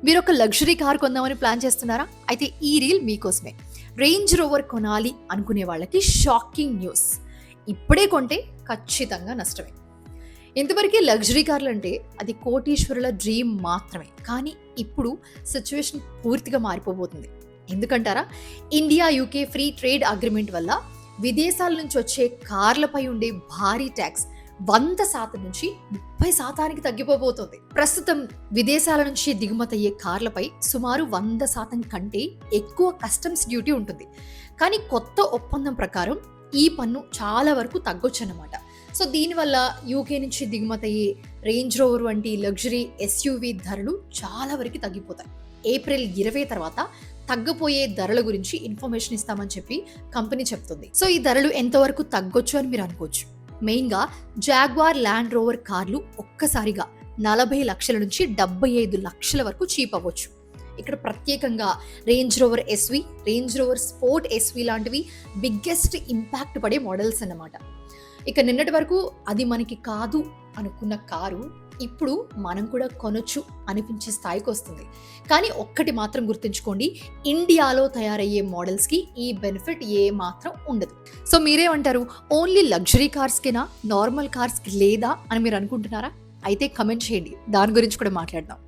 మీరు ఒక luxury car కొందామని ప్లాన్ చేస్తున్నారా? అయితే ఈ రీల్ మీకోసమే. రేంజ్ రోవర్ కొనాలి అనుకునే వాళ్ళకి షాకింగ్ న్యూస్. ఇప్పుడే కొంటే ఖచ్చితంగా నష్టమే. ఇంతవరకు లగ్జరీ కార్లు అంటే అది కోటీశ్వరుల డ్రీమ్ మాత్రమే. కానీ ఇప్పుడు సిచ్యువేషన్ పూర్తిగా మారిపోబోతుంది. ఎందుకంటారా? India UK free trade agreement వల్ల విదేశాల నుంచి వచ్చే కార్లపై ఉండే భారీ ట్యాక్స్ 100% నుంచి 30% తగ్గిపోబోతోంది. ప్రస్తుతం విదేశాల నుంచి దిగుమతి అయ్యే కార్లపై సుమారు 100% కంటే ఎక్కువ కస్టమ్స్ డ్యూటీ ఉంటుంది. కానీ కొత్త ఒప్పందం ప్రకారం ఈ పన్ను చాలా వరకు తగ్గొచ్చన్నమాట. సో దీనివల్ల యూకే నుంచి దిగుమతి అయ్యే రేంజ్ రోవర్ వంటి లగ్జరీ ఎస్యూవీ ధరలు చాలా వరకు తగ్గిపోతాయి. ఏప్రిల్ 20 తర్వాత తగ్గపోయే ధరల గురించి ఇన్ఫర్మేషన్ ఇస్తామని చెప్పి కంపెనీ చెప్తుంది. సో ఈ ధరలు ఎంతవరకు తగ్గొచ్చు అని మీరు అనుకోవచ్చు. మెయిన్గా జాగ్వార్ ల్యాండ్ రోవర్ కార్లు ఒక్కసారిగా 40 లక్షల నుంచి 75 లక్షల వరకు చీప్ అవ్వచ్చు. ఇక్కడ ప్రత్యేకంగా Range Rover SV, Range Rover Sport SV లాంటివి బిగ్గెస్ట్ ఇంపాక్ట్ పడే మోడల్స్ అన్నమాట. ఇక నిన్నటి వరకు అది మనకి కాదు అనుకున్న కారు ఇప్పుడు మనం కూడా కొనొచ్చు అనిపించే స్థాయికి వస్తుంది. కానీ ఒక్కటి మాత్రం గుర్తుంచుకోండి, ఇండియాలో తయారయ్యే మోడల్స్కి ఈ బెనిఫిట్ ఏ మాత్రం ఉండదు. సో మీరేమంటారు? ఓన్లీ లగ్జరీ కార్స్కేనా, నార్మల్ కార్స్కి లేదా అని మీరు అనుకుంటున్నారా? అయితే కమెంట్ చేయండి, దాని గురించి కూడా మాట్లాడదాం.